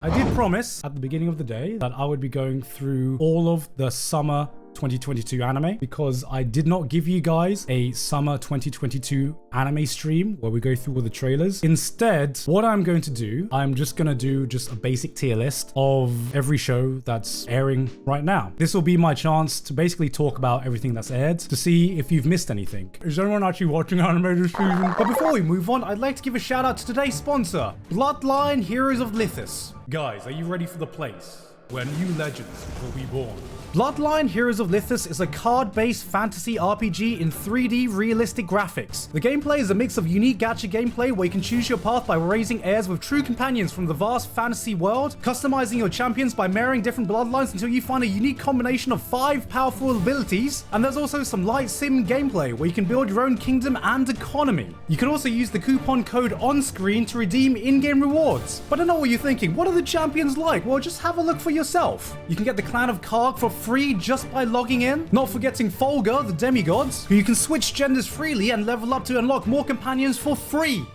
I did promise at the beginning of the day that I would be going through all of the summer 2022 anime because I did not give you guys a summer 2022 anime stream where we go through all the trailers. Instead, what I'm going to do, I'm just going to do just a basic tier list of every show that's airing right now. This will be my chance to basically talk about everything that's aired to see if you've missed anything. Is anyone actually watching anime this season? But before we move on, I'd like to give a shout out to today's sponsor, Bloodline Heroes of Lithus. Guys, are you ready for the place where new legends will be born? Bloodline Heroes of Lithus is a card-based fantasy RPG in 3D realistic graphics. The gameplay is a mix of unique gacha gameplay where you can choose your path by raising heirs with true companions from the vast fantasy world, customizing your champions by marrying different bloodlines until you find a unique combination of 5 powerful abilities, and there's also some light sim gameplay where you can build your own kingdom and economy. You can also use the coupon code on screen to redeem in-game rewards. But I know what you're thinking, what are the champions like? Well, just have a look for yourself. You can get the clan of Karg for free just by logging in. Not forgetting Folga, the demigods, who you can switch genders freely and level up to unlock more companions for free.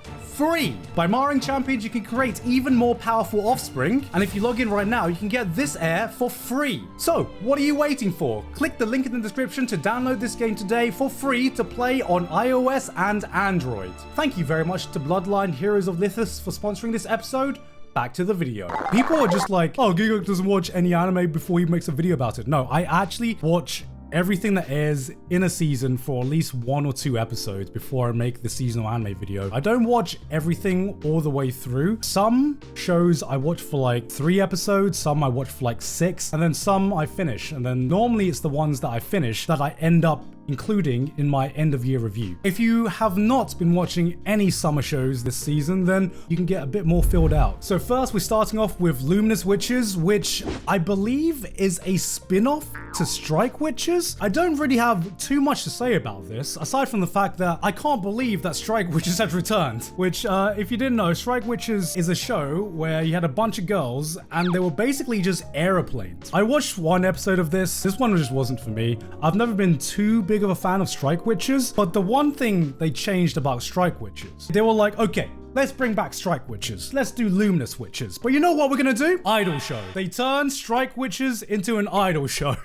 By marring champions, you can create even more powerful offspring, and if you log in right now, you can get this heir for free. So, what are you waiting for? Click the link in the description to download this game today for free to play on iOS and Android. Thank you very much to Bloodline Heroes of Lithus for sponsoring this episode. Back to the video. People are just like, oh, Giga doesn't watch any anime before he makes a video about it. No, I actually watch everything that airs in a season for at least 1 or 2 episodes before I make the seasonal anime video. I don't watch everything all the way through. Some shows I watch for like 3 episodes, some I watch for like 6, and then some I finish. And then normally it's the ones that I finish that I end up including in my end of year review. If you have not been watching any summer shows this season, then you can get a bit more filled out. So first we're starting off with Luminous Witches, which I believe is a spin-off to Strike Witches. I don't really have too much to say about this, aside from the fact that I can't believe that Strike Witches has returned, which if you didn't know, Strike Witches is a show where you had a bunch of girls and they were basically just aeroplanes. I watched 1 episode of this. This one just wasn't for me. I've never been too big of a fan of Strike Witches, but the one thing they changed about Strike Witches, they were like, okay, let's bring back Strike Witches. Let's do Luminous Witches. But you know what we're gonna do? Idol show. They turned Strike Witches into an idol show.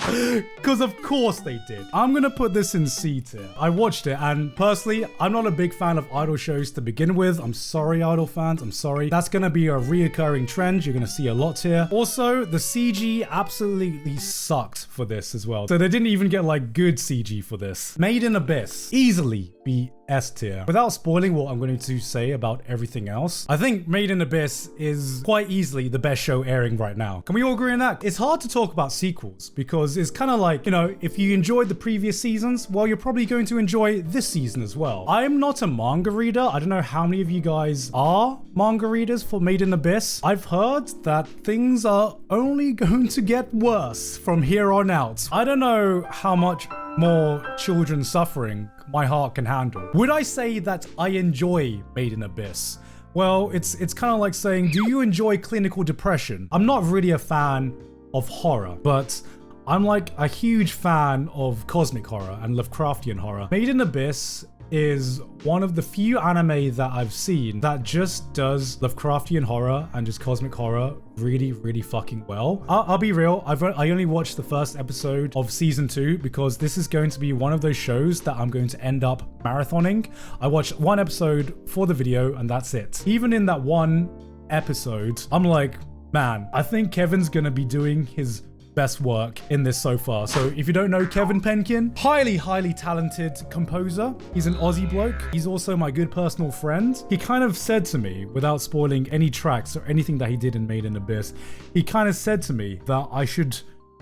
Because of course they did. I'm gonna put this in C tier. I watched it and personally, I'm not a big fan of idol shows to begin with. I'm sorry, idol fans, I'm sorry. That's gonna be a reoccurring trend. You're gonna see a lot here. Also, the CG absolutely sucked for this as well. So they didn't even get like good CG for this. Maid in Abyss, easily be S tier. Without spoiling what I'm going to say about everything else, I think Maid in Abyss is quite easily the best show airing right now. Can we all agree on that? It's hard to talk about sequels because it's kind of like, you know, if you enjoyed the previous seasons, well, you're probably going to enjoy this season as well. I'm not a manga reader. I don't know how many of you guys are manga readers for Maid in Abyss. I've heard that things are only going to get worse from here on out. I don't know how much more children suffering my heart can handle. Would I say that I enjoy Maid in Abyss? Well, it's kind of like saying, do you enjoy clinical depression? I'm not really a fan of horror, but I'm like a huge fan of cosmic horror and Lovecraftian horror. Maid in Abyss is one of the few anime that I've seen that just does Lovecraftian horror and just cosmic horror really, really fucking well. I'll be real, I only watched the first episode of season 2 because this is going to be one of those shows that I'm going to end up marathoning. I watched 1 episode for the video and that's it. Even in that 1 episode, I'm like, man, I think Kevin's gonna be doing his best work in this so far. So if you don't know Kevin Penkin, highly talented composer. He's an Aussie bloke. He's also my good personal friend. He kind of said to me, without spoiling any tracks or anything that he did in Maid in Abyss, he kind of said to me that I should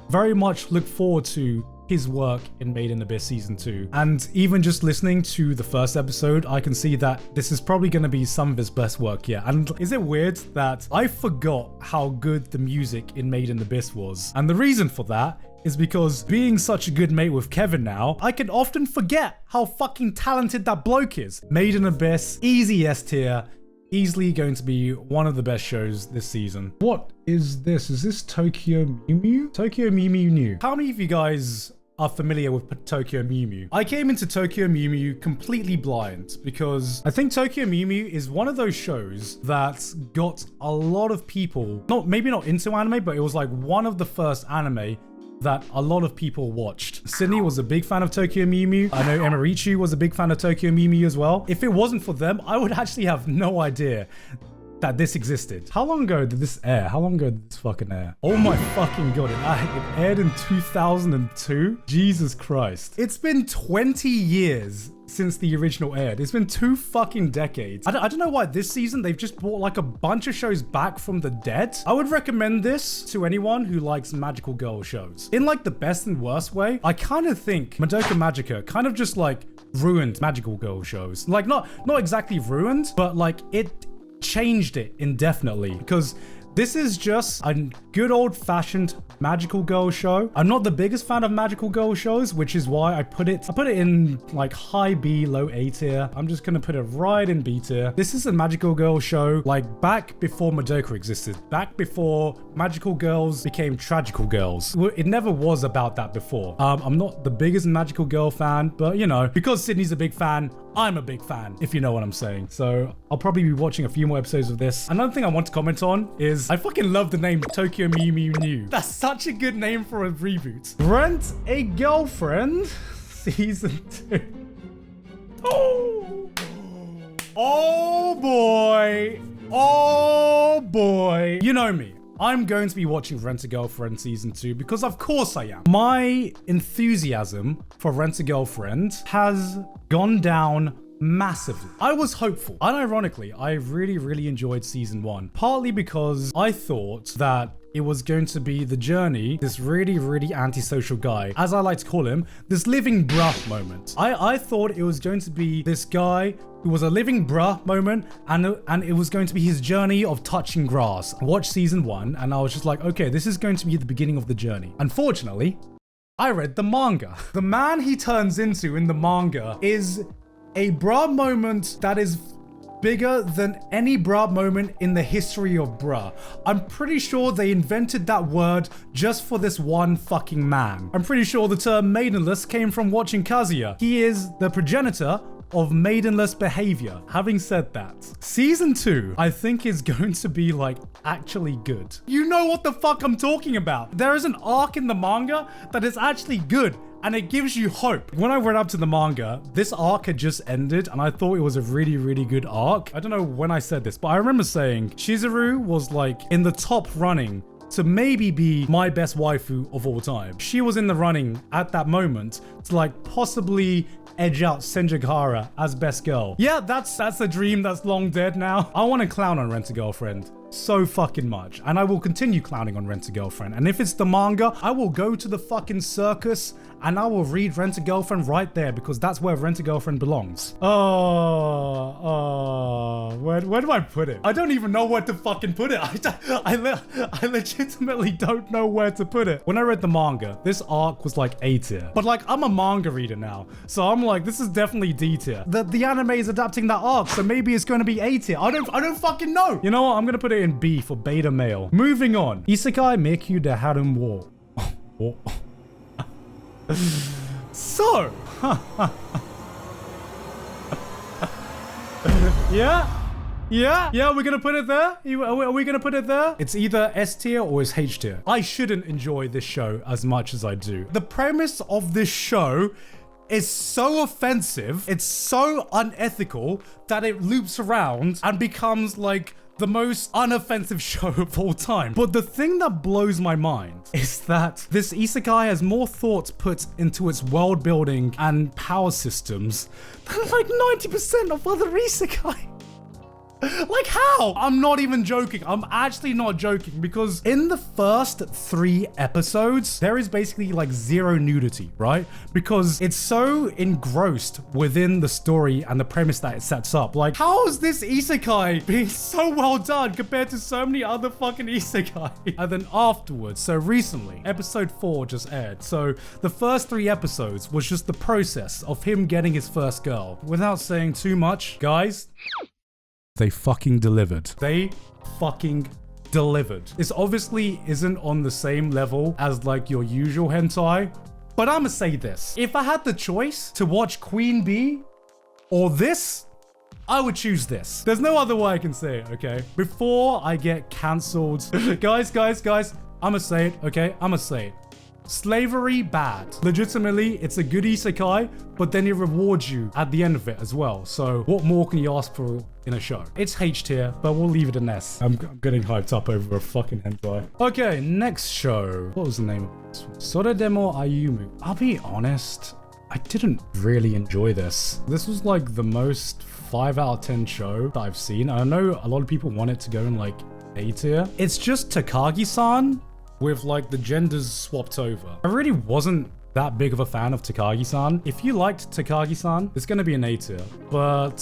very much look forward to his work in Maid in Abyss season 2. And even just listening to the first episode, I can see that this is probably going to be some of his best work yet. And is it weird that I forgot how good the music in Maid in Abyss was? And the reason for that is because being such a good mate with Kevin now, I can often forget how fucking talented that bloke is. Maid in Abyss, easy S tier. Easily going to be one of the best shows this season. What is this? Is this Tokyo Mew Mew? Tokyo Mew Mew Mew. How many of you guys are familiar with Tokyo Mew Mew. I came into Tokyo Mew Mew completely blind because I think Tokyo Mew Mew is one of those shows that got a lot of people, maybe not into anime, but it was like one of the first anime that a lot of people watched. Sydney was a big fan of Tokyo Mew Mew. I know Emirichu was a big fan of Tokyo Mew Mew as well. If it wasn't for them, I would actually have no idea that this existed. How long ago did this air? How long ago did this fucking air? Oh my fucking god, it aired in 2002? Jesus Christ. It's been 20 years since the original aired. It's been 2 fucking decades. I don't know why this season they've just brought like a bunch of shows back from the dead. I would recommend this to anyone who likes magical girl shows. In like the best and worst way, I kind of think Madoka Magica kind of just like ruined magical girl shows. Like not exactly ruined, but like it changed it indefinitely, because this is just a good old-fashioned magical girl show. I'm not the biggest fan of magical girl shows, which is why I put it in like high B, low A tier. I'm just gonna put it right in B tier. This is a magical girl show like back before Madoka existed, back before magical girls became tragical girls. It never was about that before. I'm not the biggest magical girl fan, but you know, because Sydney's a big fan, I'm a big fan, if you know what I'm saying. So I'll probably be watching a few more episodes of this. Another thing I want to comment on is I fucking love the name Tokyo Mew Mew Mew. That's such a good name for a reboot. Rent a Girlfriend Season 2. Oh boy. Oh boy. You know me. I'm going to be watching Rent a Girlfriend Season 2 because of course I am. My enthusiasm for Rent a Girlfriend has gone down massively. I was hopeful. Unironically, I really enjoyed Season 1, partly because I thought that it was going to be the journey, this really antisocial guy, as I like to call him, this living bruh moment. I thought it was going to be this guy who was a living bruh moment, and it was going to be his journey of touching grass. I watched Season 1 and I was just like, okay, this is going to be the beginning of the journey. Unfortunately, I read the manga. The man he turns into in the manga is a bruh moment that is bigger than any bruh moment in the history of bruh. I'm pretty sure they invented that word just for this one fucking man. I'm pretty sure the term maidenless came from watching Kazuya. He is the progenitor of maidenless behavior. Having said that, Season 2, I think is going to be like actually good. You know what the fuck I'm talking about. There is an arc in the manga that is actually good, and it gives you hope. When I went up to the manga, this arc had just ended and I thought it was a really good arc. I don't know when I said this, but I remember saying Chizuru was like in the top running to maybe be my best waifu of all time. She was in the running at that moment to like possibly edge out Senjagahara as best girl. Yeah, that's a dream that's long dead now. I want to clown on Rent a Girlfriend so fucking much, and I will continue clowning on Rent a Girlfriend. And if it's the manga, I will go to the fucking circus and I will read Rent a Girlfriend right there, because that's where Rent a Girlfriend belongs. Where do I put it? I don't even know where to fucking put it. I legitimately don't know where to put it. When I read the manga, this arc was like A tier, but like I'm a manga reader now, so I'm like, this is definitely D tier. The anime is adapting that arc, so maybe it's going to be A tier. I don't fucking know. You know what? I'm gonna put it in B for beta male. Moving on. Isekai Meikyu de Harem War. So, yeah, we're gonna put it there. Are we gonna put it there? It's either S tier or it's H tier. I shouldn't enjoy this show as much as I do. The premise of this show is so offensive, it's so unethical that it loops around and becomes like the most unoffensive show of all time. But the thing that blows my mind is that this isekai has more thought put into its world building and power systems than like 90% of other isekai. Like how? I'm not even joking. I'm actually not joking, because in the first 3 episodes, there is basically like zero nudity, right? Because it's so engrossed within the story and the premise that it sets up. Like, how is this isekai being so well done compared to so many other fucking isekai? And then afterwards, so recently, episode 4 just aired. So the first 3 episodes was just the process of him getting his first girl. Without saying too much, guys, they fucking delivered. They fucking delivered. This obviously isn't on the same level as like your usual hentai, But I'ma say this. If I had the choice to watch Queen Bee or this, I would choose this. There's no other way I can say it, okay? Before I get cancelled. Guys, I'ma say it, okay? I'ma say it. Slavery, bad. Legitimately, it's a good isekai, but then it rewards you at the end of it as well. So what more can you ask for in a show? It's H tier, but we'll leave it in S. I'm getting hyped up over a fucking hentai. Okay, next show. What was the name of this one? Soredemo Ayumu. I'll be honest, I didn't really enjoy this. This was like the most 5 out of 10 show that I've seen. I know a lot of people want it to go in like A tier. It's just Takagi-san with like the genders swapped over. I really wasn't that big of a fan of Takagi-san. If you liked Takagi-san, it's gonna be an A tier. But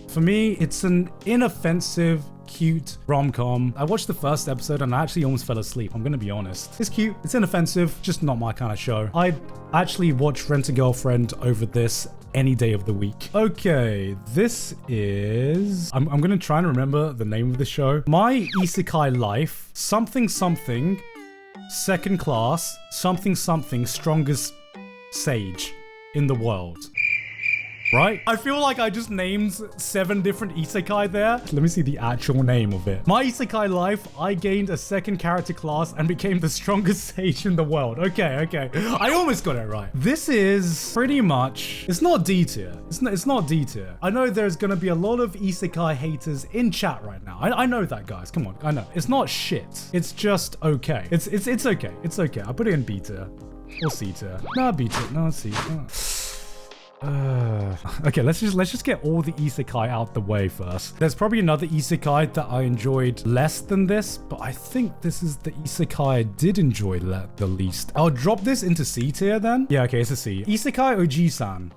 for me, it's an inoffensive, cute rom-com. I watched the first episode and I actually almost fell asleep. I'm gonna be honest. It's cute, it's inoffensive, just not my kind of show. I'd actually watch Rent a Girlfriend over this any day of the week. Okay, this is... I'm gonna try and remember the name of the show. My Isekai Life, something, second class, something, strongest sage in the world. Right? I feel like I just named 7 different isekai there. Let me see the actual name of it. My Isekai Life, I gained a second character class and became the strongest sage in the world. Okay. I almost got it right. This is pretty much... It's not D tier. It's not D tier. I know there's gonna be a lot of isekai haters in chat right now. I know that, guys. Come on. I know. It's not shit. It's just okay. It's okay. It's okay. I'll put it in B tier. Or C tier. No, B tier. No, C. Okay, let's just get all the isekai out the way first. There's probably another isekai that I enjoyed less than this, but I think this is the isekai I did enjoy the least. I'll drop this into C tier then. Yeah, okay, it's a C. Isekai Ojisan.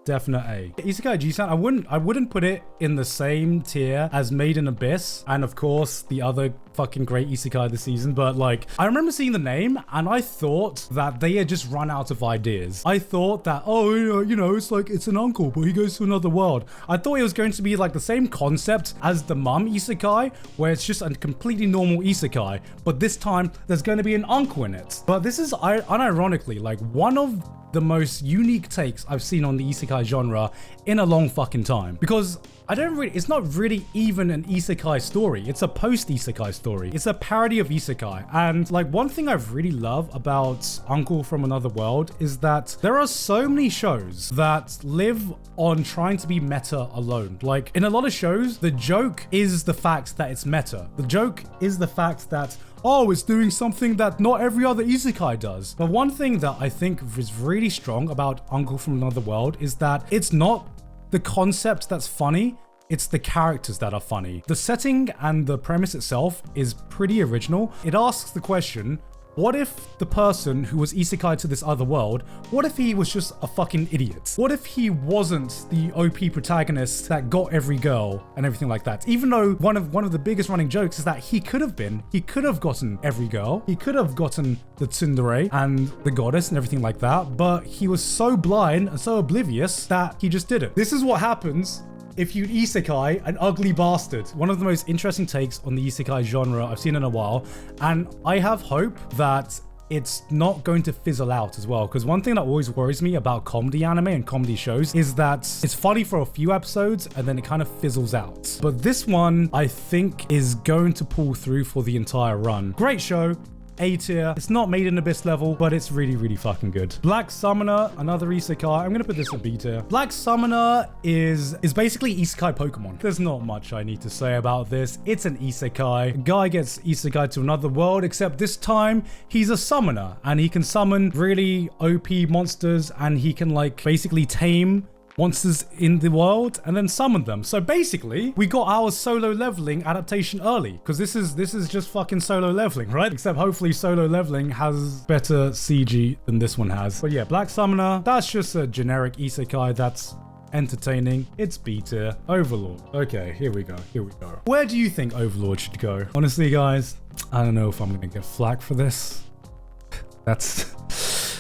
Definite A. Isekai Ojisan, I wouldn't put it in the same tier as Maid in Abyss, and of course the other fucking great isekai this season, but like, I remember seeing the name and I thought that they had just run out of ideas. I thought that, oh, you know, it's like, it's an uncle, but he goes to another world. I thought it was going to be like the same concept as the mum isekai, where it's just a completely normal isekai, but this time there's going to be an uncle in it. But this is unironically like one of the most unique takes I've seen on the isekai genre in a long fucking time, because it's not really even an isekai story. It's a post-isekai story. It's a parody of isekai. And like, one thing I really love about Uncle from Another World is that there are so many shows that live on trying to be meta alone. Like, in a lot of shows, the joke is the fact that it's meta. The joke is the fact that, oh, it's doing something that not every other isekai does. But one thing that I think is really strong about Uncle from Another World is that it's not the concept that's funny, it's the characters that are funny. The setting and the premise itself is pretty original. It asks the question, what if the person who was isekai to this other world, what if he was just a fucking idiot? What if he wasn't the OP protagonist that got every girl and everything like that? Even though one of the biggest running jokes is that he could have gotten every girl. He could have gotten the tsundere and the goddess and everything like that, but he was so blind and so oblivious that he just didn't. This is what happens if you isekai an ugly bastard. One of the most interesting takes on the isekai genre I've seen in a while, and I have hope that it's not going to fizzle out as well, because one thing that always worries me about comedy anime and comedy shows is that it's funny for a few episodes and then it kind of fizzles out. But this one, I think, is going to pull through for the entire run. Great show. A tier. It's not Maid in Abyss level, but it's really, really fucking good. Black Summoner, another isekai. I'm gonna put this at B tier. Black Summoner is basically isekai Pokemon. There's not much I need to say about this. It's an isekai. A guy gets isekai to another world, except this time he's a summoner and he can summon really OP monsters, and he can like basically tame monsters in the world and then summon them. So basically, we got our solo leveling adaptation early, because this is just fucking solo leveling, right? Except hopefully solo leveling has better CG than this one has. But yeah, Black Summoner, that's just a generic isekai that's entertaining. It's B tier. Overlord. Okay, here we go. Where do you think Overlord should go? Honestly, guys, I don't know if I'm gonna get flack for this. That's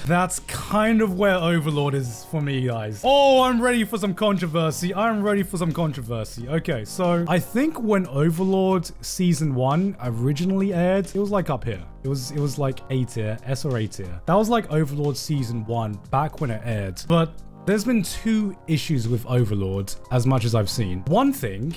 that's kind of where Overlord is for me, guys. Oh, I'm ready for some controversy. I'm ready for some controversy. Okay, so I think when Overlord season 1 originally aired, it was like up here. It was like A tier, S or A tier. That was like Overlord season 1 back when it aired. But there's been 2 issues with Overlord as much as I've seen. One thing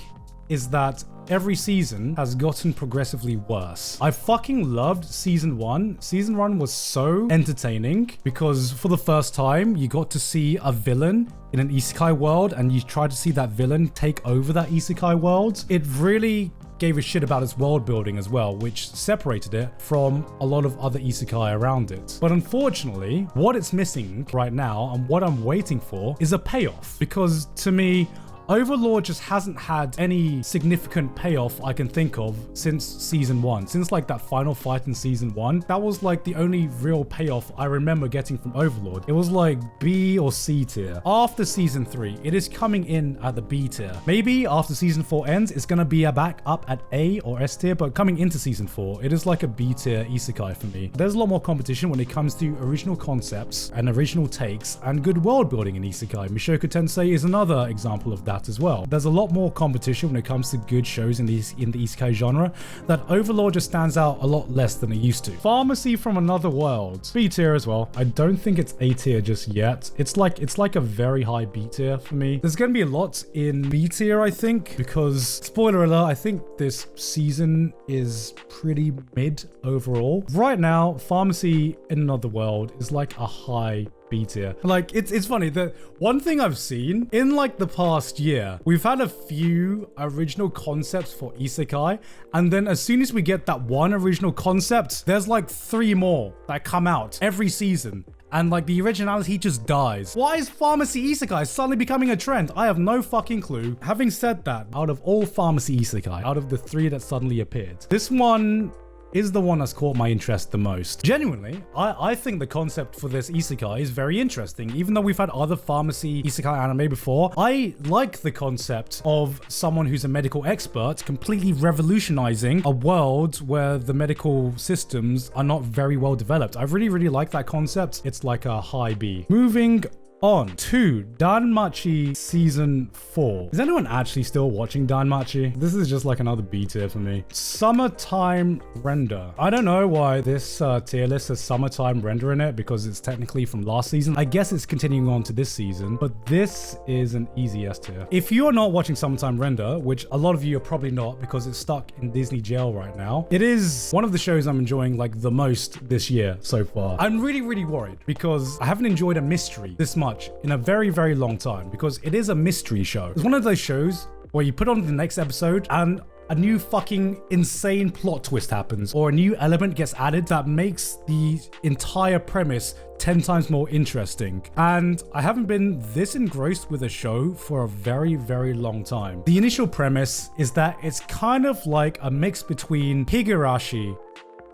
is that every season has gotten progressively worse. I fucking loved season 1. Season 1 was so entertaining because for the first time you got to see a villain in an isekai world and you tried to see that villain take over that isekai world. It really gave a shit about its world building as well, which separated it from a lot of other isekai around it. But unfortunately, what it's missing right now and what I'm waiting for is a payoff, because to me, Overlord just hasn't had any significant payoff I can think of since season 1. Since like that final fight in season 1, that was like the only real payoff I remember getting from Overlord. It was like B or C tier. After season 3, it is coming in at the B tier. Maybe after season 4 ends, it's gonna be back up at A or S tier, but coming into season 4, it is like a B tier isekai for me. There's a lot more competition when it comes to original concepts and original takes and good world building in isekai. Mushoku Tensei is another example of that as well. There's a lot more competition when it comes to good shows in the isekai genre, that Overlord just stands out a lot less than it used to. Pharmacy from Another World, B tier as well. I don't think it's A tier just yet. It's like a very high B tier for me. There's gonna be a lot in B tier, I think, because spoiler alert, I think this season is pretty mid overall. Right now, Pharmacy in Another World is like a high B tier. Like, it's funny that one thing I've seen in like the past year, we've had a few original concepts for isekai, and then as soon as we get that one original concept, there's like 3 more that come out every season. And like the originality just dies. Why is Pharmacy Isekai suddenly becoming a trend? I have no fucking clue. Having said that, out of all Pharmacy Isekai, out of the 3 that suddenly appeared, this one is the one that's caught my interest the most. Genuinely, I think the concept for this isekai is very interesting. Even though we've had other pharmacy isekai anime before, I like the concept of someone who's a medical expert completely revolutionizing a world where the medical systems are not very well developed. I really, really like that concept. It's like a high B. Moving on to Danmachi Season 4. Is anyone actually still watching Danmachi? This is just like another B tier for me. Summertime Render. I don't know why this tier list has Summertime Render in it, because it's technically from last season. I guess it's continuing on to this season, but this is an easy S tier. If you are not watching Summertime Render, which a lot of you are probably not because it's stuck in Disney jail right now, it is one of the shows I'm enjoying like the most this year so far. I'm really, really worried because I haven't enjoyed a mystery this much in a very, very long time, because it is a mystery show. It's one of those shows where you put on the next episode and a new fucking insane plot twist happens, or a new element gets added that makes the entire premise 10 times more interesting. And I haven't been this engrossed with a show for a very, very long time. The initial premise is that it's kind of like a mix between Higurashi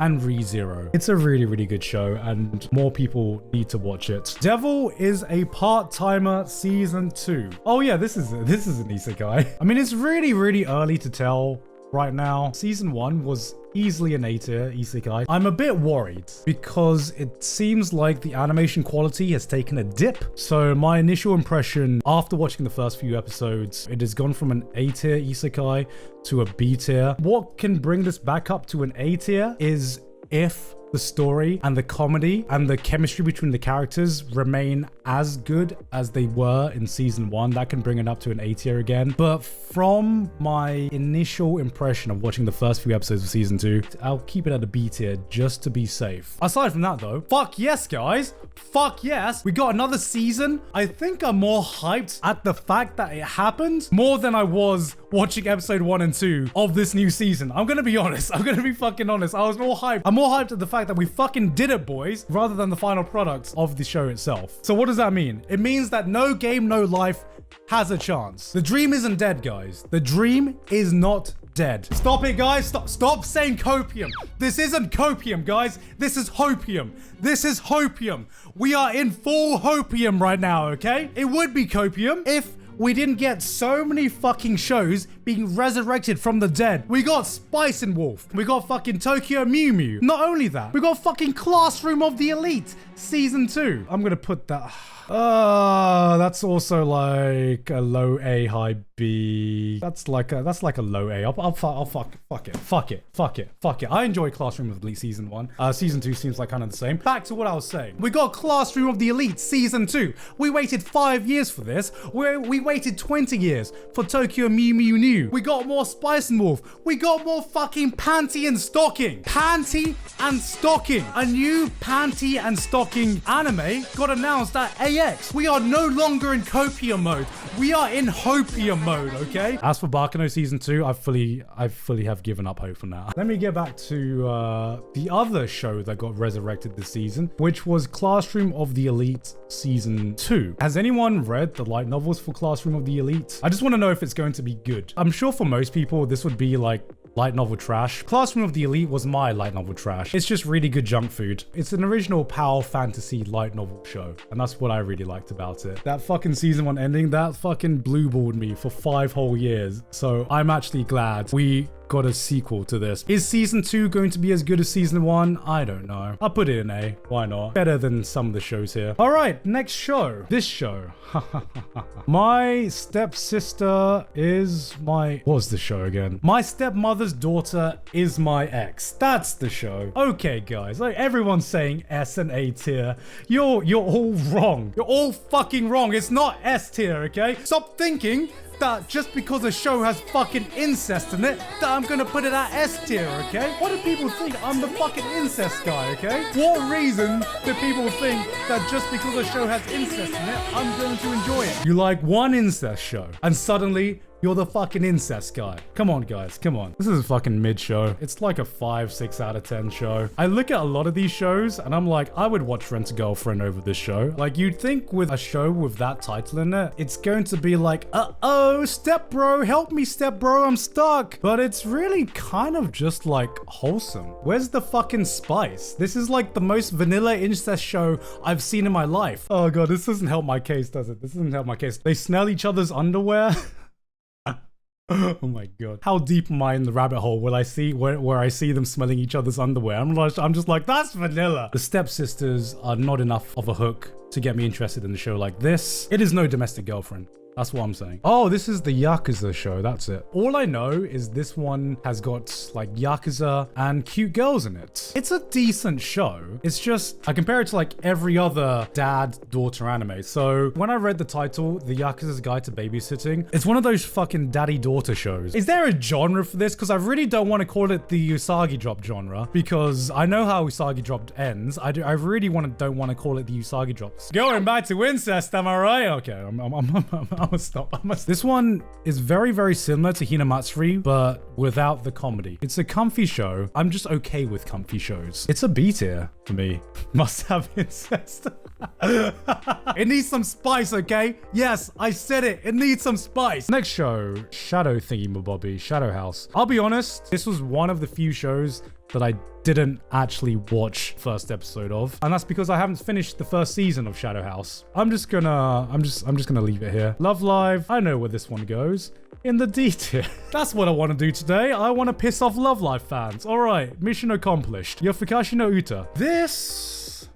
and ReZero. It's a really, really good show and more people need to watch it. Devil is a Part-Timer Season 2. Oh yeah, this is an isekai. I mean, it's really, really early to tell right now. Season 1 was easily an A tier isekai. I'm a bit worried because it seems like the animation quality has taken a dip. So my initial impression after watching the first few episodes, it has gone from an A tier isekai to a B tier. What can bring this back up to an A tier is if the story and the comedy and the chemistry between the characters remain as good as they were in season 1. That can bring it up to an A tier again. But from my initial impression of watching the first few episodes of season 2, I'll keep it at a B tier just to be safe. Aside from that though, fuck yes guys, fuck yes, we got another season. I think I'm more hyped at the fact that it happened more than I was watching episode 1 and 2 of this new season. I'm gonna be honest, I'm gonna be fucking honest. I was more hyped. I'm more hyped at the fact that we fucking did it, boys, rather than the final product of the show itself. So what does that mean? It means that no game, no life has a chance. The dream isn't dead, guys. The dream is not dead. Stop it, guys. Stop saying copium. This isn't copium, guys. This is hopium. This is hopium. We are in full hopium right now, okay? It would be copium if we didn't get so many fucking shows being resurrected from the dead. We got Spice and Wolf. We got fucking Tokyo Mew Mew. Not only that, we got fucking Classroom of the Elite Season 2. I'm gonna put that... that's also like a low A, high B. That's like a low A. I'll fuck it. I enjoy Classroom of the Elite Season 1. Season 2 seems like kind of the same. Back to what I was saying. We got Classroom of the Elite Season 2. We waited 5 years for this. We waited 20 years for Tokyo Mew Mew Mew. We got more Spice and Wolf. We got more fucking Panty and Stocking. Panty and Stocking. A new Panty and Stocking anime got announced at AX. We are no longer in COPIUM mode. We are in Hopium mode, okay? As for Baccano Season 2, I fully have given up hope for now. Let me get back to the other show that got resurrected this season, which was Classroom of the Elite Season 2. Has anyone read the light novels for Classroom of the Elite? I just want to know if it's going to be good. I'm sure for most people, this would be like light novel trash. Classroom of the Elite was my light novel trash. It's just really good junk food. It's an original power fantasy light novel show, and that's what I really liked about it. That fucking season 1 ending, that fucking blue-balled me for 5 whole years. So I'm actually glad we got a sequel to this. Is season 2 going to be as good as season 1? I don't know. I'll put it in A. Why not? Better than some of the shows here. All right, next show. This show. My stepsister is my... What was the show again? My stepmother's daughter is my ex. That's the show. Okay, guys. Like everyone's saying S and A tier. You're all wrong. You're all fucking wrong. It's not S tier, okay? Stop thinking that just because a show has fucking incest in it, that I'm gonna put it at S tier, okay? What do people think? I'm the fucking incest guy, okay? What reason do people think that just because a show has incest in it, I'm going to enjoy it? You like one incest show, and suddenly you're the fucking incest guy. Come on, guys. Come on. This is a fucking mid show. It's like a 5, 6 out of 10 show. I look at a lot of these shows and I'm like, I would watch Rent a Girlfriend over this show. Like, you'd think with a show with that title in it, it's going to be like, uh-oh, step bro, help me, step bro, I'm stuck. But it's really kind of just like wholesome. Where's the fucking spice? This is like the most vanilla incest show I've seen in my life. Oh god, this doesn't help my case, does it? This doesn't help my case. They smell each other's underwear. Oh my god. How deep am I in the rabbit hole where I see them smelling each other's underwear? I'm just like, that's vanilla. The stepsisters are not enough of a hook to get me interested in a show like this. It is no Domestic Girlfriend. That's what I'm saying. Oh, this is the Yakuza show. That's it. All I know is this one has got like Yakuza and cute girls in it. It's a decent show. It's just, I compare it to like every other dad-daughter anime. So when I read the title, The Yakuza's Guide to Babysitting, it's one of those fucking daddy-daughter shows. Is there a genre for this? Because I really don't want to call it the Usagi Drop genre, because I know how Usagi Drop ends. I really don't want to call it the Usagi Drops. Going back to incest, am I right? Okay, I'm gonna stop. This one is very, very similar to Hinamatsuri, but without the comedy. It's a comfy show. I'm just okay with comfy shows. It's a B tier for me. Must have incest. It needs some spice, okay? Yes, I said it. It needs some spice. Next show, Shadow Thingy-mabobby, Shadow House. I'll be honest, this was one of the few shows that I didn't actually watch first episode of, and that's because I haven't finished the first season of Shadow House. I'm just gonna leave it here. Love Live, I know where this one goes. In the D tier. That's what I want to do today. I want to piss off Love Live fans. All right, mission accomplished. Yofukashi no Uta. This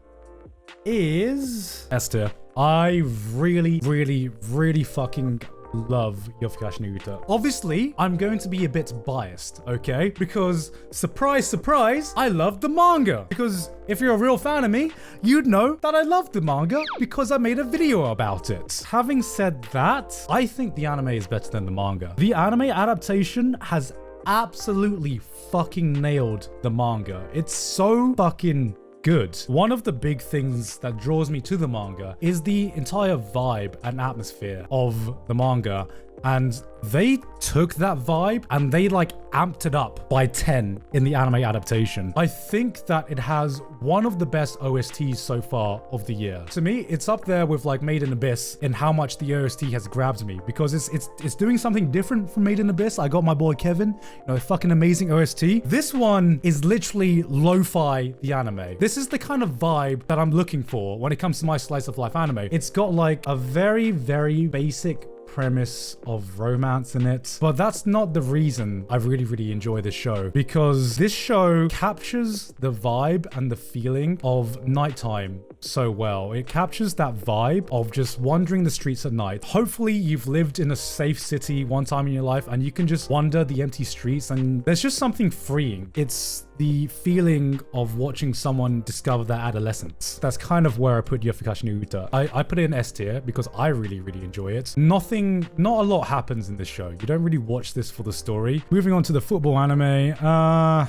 is S tier. I really, really, really fucking love Yofukashi no Uta. Obviously, I'm going to be a bit biased, okay? Because, surprise, surprise, I love the manga. Because if you're a real fan of me, you'd know that I love the manga because I made a video about it. Having said that, I think the anime is better than the manga. The anime adaptation has absolutely fucking nailed the manga. It's so fucking good. One of the big things that draws me to the manga is the entire vibe and atmosphere of the manga, and they took that vibe and they like amped it up by 10 in the anime adaptation. I think that it has one of the best OSTs so far of the year. To me, it's up there with like Maid in Abyss in how much the OST has grabbed me, because it's doing something different from Maid in Abyss. I got my boy Kevin, you know, a fucking amazing OST. This one is literally lo-fi the anime. This is the kind of vibe that I'm looking for when it comes to my slice of life anime. It's got like a very, very basic premise of romance in it, but that's not the reason I really enjoy this show, because this show captures the vibe and the feeling of nighttime so well. It captures that vibe of just wandering the streets at night. Hopefully you've lived in a safe city one time in your life and you can just wander the empty streets, and there's just something freeing. It's the feeling of watching someone discover their adolescence. That's kind of where I put Yofukashi no Uta. I put it in S tier because I really enjoy it. Not a lot happens in this show. You don't really watch this for the story. Moving on to the football anime,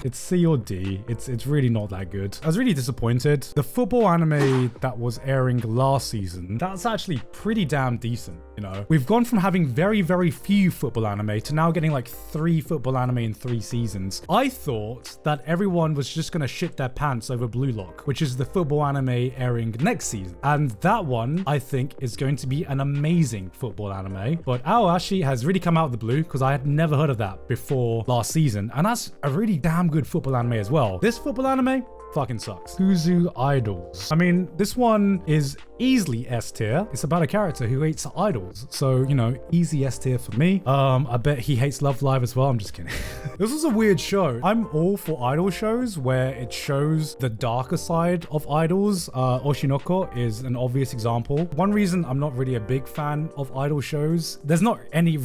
it's C or D. It's really not that good. I was really disappointed. The football anime that was airing last season, that's actually pretty damn decent, you know. We've gone from having very few football anime to now getting like 3 football anime in 3 seasons. I thought that everyone was just gonna shit their pants over Blue Lock, which is the football anime airing next season. And that one, I think, is going to be an amazing football anime. But Aoashi has really come out of the blue because I had never heard of that before last season. And that's a really damn good football anime as well. This football anime fucking sucks. Kuzu Idols. I mean, this one is easily S tier. It's about a character who hates idols. So, you know, easy S tier for me. I bet he hates Love Live as well. I'm just kidding. This was a weird show. I'm all for idol shows where it shows the darker side of idols. Oshinoko is an obvious example. One reason I'm not really a big fan of idol shows, there's not any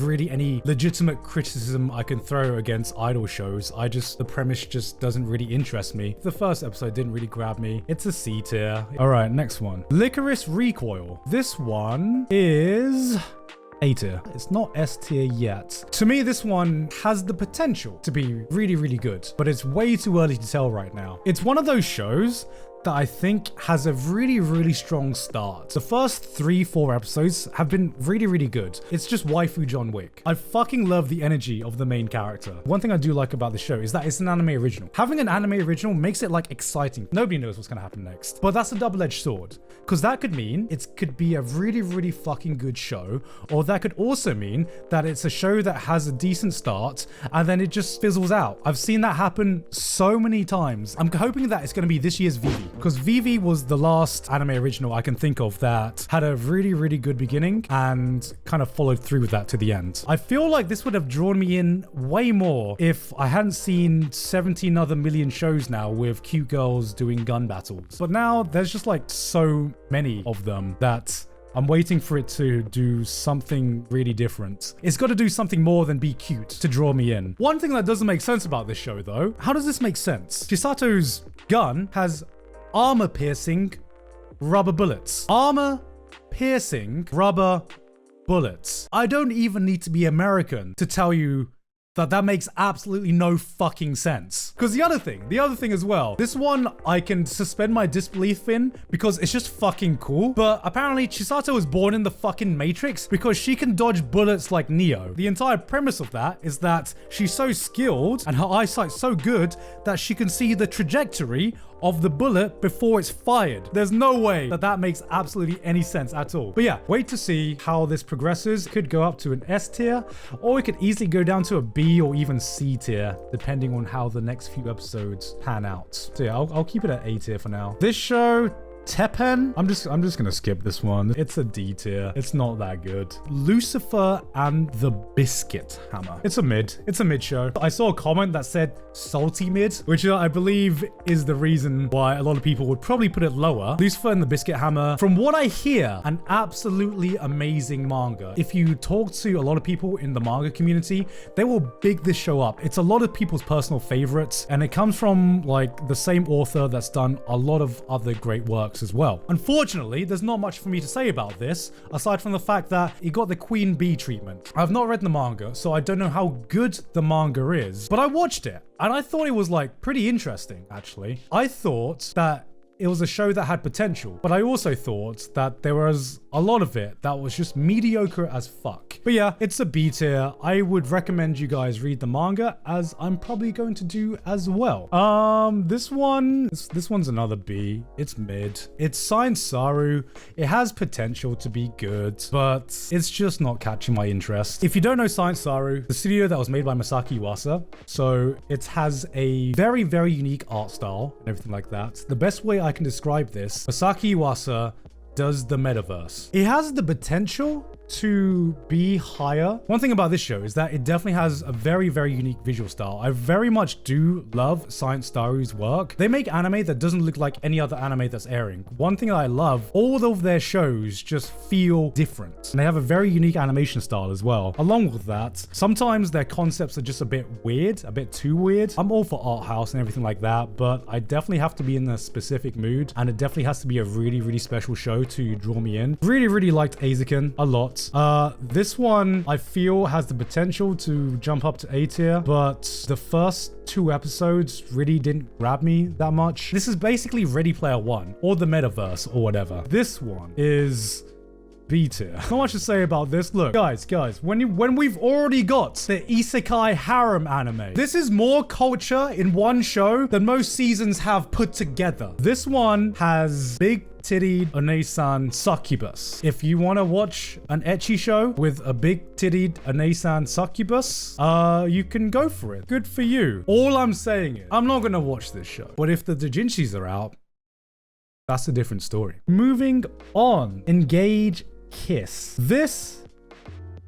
legitimate criticism I can throw against idol shows. The premise just doesn't really interest me. The first episode didn't really grab me. It's a C tier. All right, next one. Lycoris Recoil. This one is A tier. It's not S tier yet. To me, this one has the potential to be really good, but it's way too early to tell right now. It's one of those shows that I think has a really strong start. The first 3-4 episodes have been really good. It's just waifu John Wick. I fucking love the energy of the main character. One thing I do like about the show is that it's an anime original. Having an anime original makes it like exciting. Nobody knows what's gonna happen next. But that's a double-edged sword, because that could mean it could be a really fucking good show, or that could also mean that it's a show that has a decent start and then it just fizzles out. I've seen that happen so many times. I'm hoping that it's gonna be this year's Vivi, because Vivi was the last anime original I can think of that had a really good beginning and kind of followed through with that to the end. I feel like this would have drawn me in way more if I hadn't seen 17 other million shows now with cute girls doing gun battles. But now there's just like so many of them that I'm waiting for it to do something really different. It's got to do something more than be cute to draw me in. One thing that doesn't make sense about this show though, how does this make sense? Chisato's gun has armor piercing rubber bullets. Armor piercing rubber bullets. I don't even need to be American to tell you that makes absolutely no fucking sense. Because the other thing as well, this one I can suspend my disbelief in because it's just fucking cool. But apparently Chisato was born in the fucking Matrix because she can dodge bullets like Neo. The entire premise of that is that she's so skilled and her eyesight's so good that she can see the trajectory of the bullet before it's fired. There's no way that makes absolutely any sense at all. But yeah, wait to see how this progresses. It could go up to an S tier, or it could easily go down to a B or even C tier, depending on how the next few episodes pan out. So yeah, I'll keep it at A tier for now. This show, Teppen, I'm just gonna skip this one. It's a D tier. It's not that good. Lucifer and the Biscuit Hammer. It's a mid show. I saw a comment that said salty mid, which I believe is the reason why a lot of people would probably put it lower. Lucifer and the Biscuit Hammer, from what I hear, an absolutely amazing manga. If you talk to a lot of people in the manga community, they will big this show up. It's a lot of people's personal favorites, and it comes from like the same author that's done a lot of other great works as well. Unfortunately, there's not much for me to say about this, aside from the fact that it got the Queen Bee treatment. I've not read the manga, so I don't know how good the manga is, but I watched it, and I thought it was like pretty interesting, actually. I thought that it was a show that had potential, but I also thought that there was a lot of it that was just mediocre as fuck. But yeah, it's a B tier. I would recommend you guys read the manga, as I'm probably going to do as well. This one's another B. It's mid. It's Science Saru. It has potential to be good, but it's just not catching my interest. If you don't know Science Saru, the studio that was made by Masaki Iwasa, so it has a very unique art style and everything like that. The best way I can describe this, Masaki Iwasa does the metaverse. It has the potential to be higher. One thing about this show is that it definitely has a very, very unique visual style. I very much do love Science Diary's work. They make anime that doesn't look like any other anime that's airing. One thing that I love, all of their shows just feel different. And they have a very unique animation style as well. Along with that, sometimes their concepts are just a bit weird, a bit too weird. I'm all for art house and everything like that, but I definitely have to be in a specific mood, and it definitely has to be a really, really special show to draw me in. Really, really liked Eizouken a lot. This one I feel has the potential to jump up to A tier, but the first 2 episodes really didn't grab me that much. This is basically Ready Player One or the metaverse or whatever. This one is B tier. Not much to say about this. Look, guys, when we've already got the Isekai Harem anime, this is more culture in one show than most seasons have put together. This one has big tittied Onesan succubus. If you want to watch an ecchi show with a big tittied Onesan succubus, you can go for it. Good for you. All I'm saying is, I'm not gonna watch this show. But if the doujinshis are out, that's a different story. Moving on. Engage Kiss. This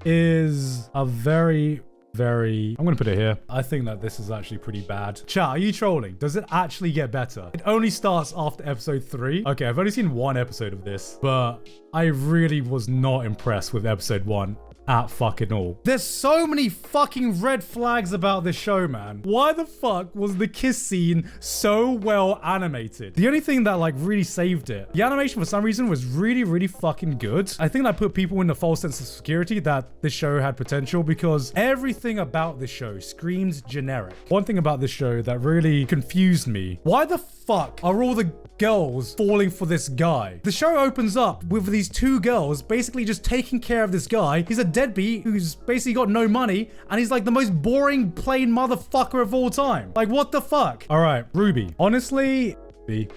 is a very, I'm gonna put it here. I think that this is actually pretty bad. Chat, are you trolling? Does it actually get better? It only starts after episode 3. Okay, I've only seen 1 episode of this, but I really was not impressed with episode 1 at fucking all. There's so many fucking red flags about this show, man. Why the fuck was the kiss scene so well animated? The only thing that like really saved it, the animation for some reason was really, really fucking good. I think that put people in a false sense of security that this show had potential, because everything about this show screams generic. One thing about this show that really confused me, why the fuck are all the girls falling for this guy? The show opens up with these 2 girls basically just taking care of this guy. He's a deadbeat who's basically got no money, and he's like the most boring, plain motherfucker of all time. Like, what the fuck? All right, RWBY. Honestly,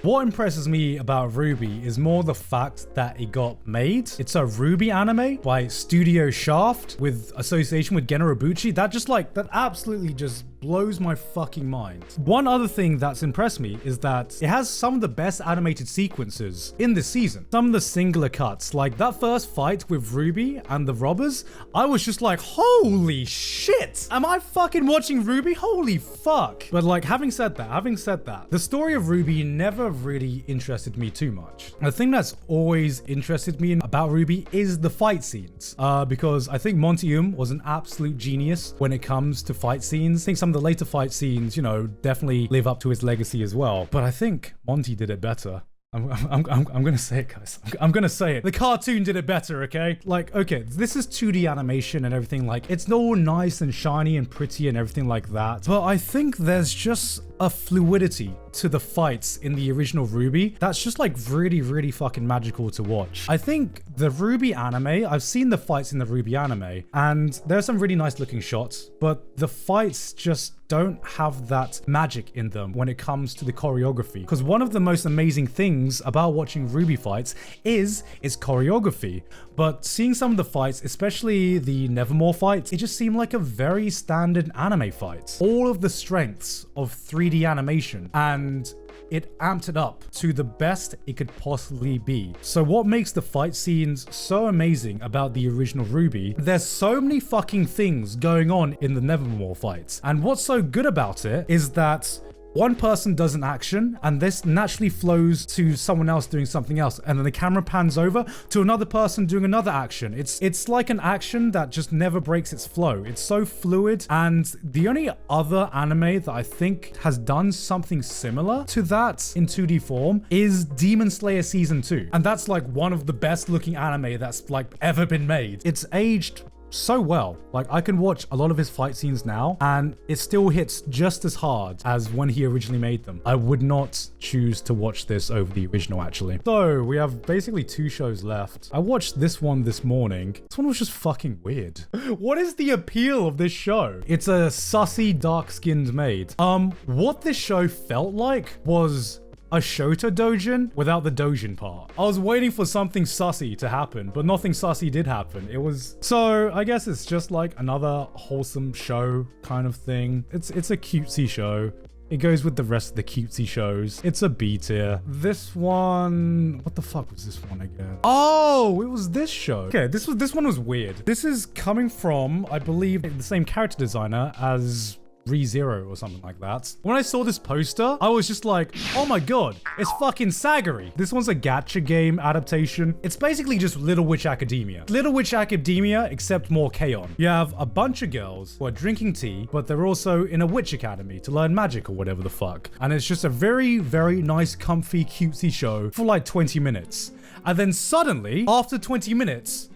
what impresses me about RWBY is more the fact that it got made. It's a RWBY anime by Studio Shaft with association with Genrobuchi. That absolutely just blows my fucking mind. One other thing that's impressed me is that it has some of the best animated sequences in this season. Some of the singular cuts, like that first fight with RWBY and the robbers, I was just like, holy shit! Am I fucking watching RWBY? Holy fuck! But like, having said that, the story of RWBY never really interested me too much. The thing that's always interested me about RWBY is the fight scenes, because I think Monty was an absolute genius when it comes to fight scenes. I think some of the later fight scenes, you know, definitely live up to his legacy as well. But I think Monty did it better. I'm gonna say it, guys. I'm gonna say it. The cartoon did it better, okay? Like, okay, this is 2D animation and everything. Like, it's all nice and shiny and pretty and everything like that. But I think there's just a fluidity to the fights in the original RWBY that's just like really, really fucking magical to watch. I think the RWBY anime, I've seen the fights in the RWBY anime, and there's some really nice looking shots, but the fights just don't have that magic in them when it comes to the choreography. Because one of the most amazing things about watching RWBY fights is its choreography. But seeing some of the fights, especially the Nevermore fights, it just seemed like a very standard anime fight. All of the strengths of 3D animation, and it amped it up to the best it could possibly be. So what makes the fight scenes so amazing about the original RWBY, there's so many fucking things going on in the Nevermore fights. And what's so good about it is that one person does an action and this naturally flows to someone else doing something else, and then the camera pans over to another person doing another action. It's like an action that just never breaks its flow. It's so fluid. And the only other anime that I think has done something similar to that in 2D form is Demon Slayer Season 2. And that's like one of the best looking anime that's like ever been made. It's aged so well. Like, I can watch a lot of his fight scenes now and it still hits just as hard as when he originally made them. I would not choose to watch this over the original, actually. So we have basically 2 shows left. I watched this one this morning. This one was just fucking weird. What is the appeal of this show? It's a sussy, dark-skinned maid. What this show felt like was a Shota Dojin without the Dojin part. I was waiting for something sussy to happen, but nothing sussy did happen. It was... So, I guess it's just like another wholesome show kind of thing. It's a cutesy show. It goes with the rest of the cutesy shows. It's a B tier. This one, what the fuck was this one again? Oh, it was this show. Okay, this one was weird. This is coming from, I believe, the same character designer as ReZero or something like that. When I saw this poster, I was just like, oh my god, it's fucking Sagari. This one's a gacha game adaptation. It's basically just Little Witch Academia. Little Witch Academia, except more K-On! You have a bunch of girls who are drinking tea, but they're also in a witch academy to learn magic or whatever the fuck. And it's just a very, very nice, comfy, cutesy show for like 20 minutes. And then suddenly, after 20 minutes,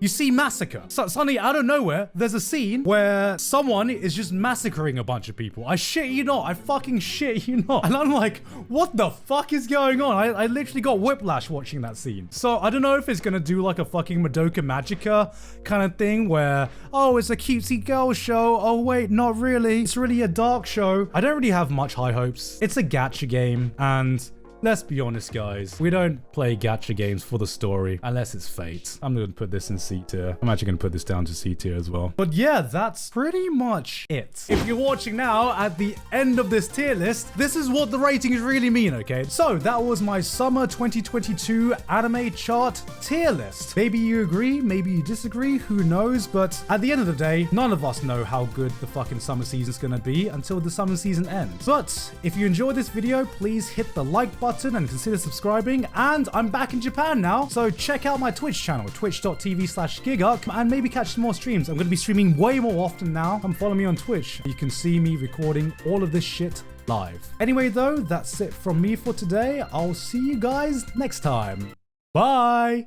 you see massacre. So suddenly, out of nowhere, there's a scene where someone is just massacring a bunch of people. I shit you not. I fucking shit you not. And I'm like, what the fuck is going on? I literally got whiplash watching that scene. So I don't know if it's gonna do like a fucking Madoka Magica kind of thing where, oh, it's a cutesy girl show. Oh wait, not really. It's really a dark show. I don't really have much high hopes. It's a gacha game, and let's be honest, guys. We don't play gacha games for the story unless it's Fate. I'm going to put this in C tier. I'm actually going to put this down to C tier as well. But yeah, that's pretty much it. If you're watching now at the end of this tier list, this is what the ratings really mean, okay? So that was my summer 2022 anime chart tier list. Maybe you agree, maybe you disagree, who knows? But at the end of the day, none of us know how good the fucking summer season's going to be until the summer season ends. But if you enjoyed this video, please hit the like button and consider subscribing. And I'm back in Japan now, so check out my Twitch channel, twitch.tv/gigark, and maybe catch some more streams. I'm going to be streaming way more often now. Come follow me on Twitch. You can see me recording all of this shit live. Anyway though, that's it from me for today. I'll see you guys next time. Bye!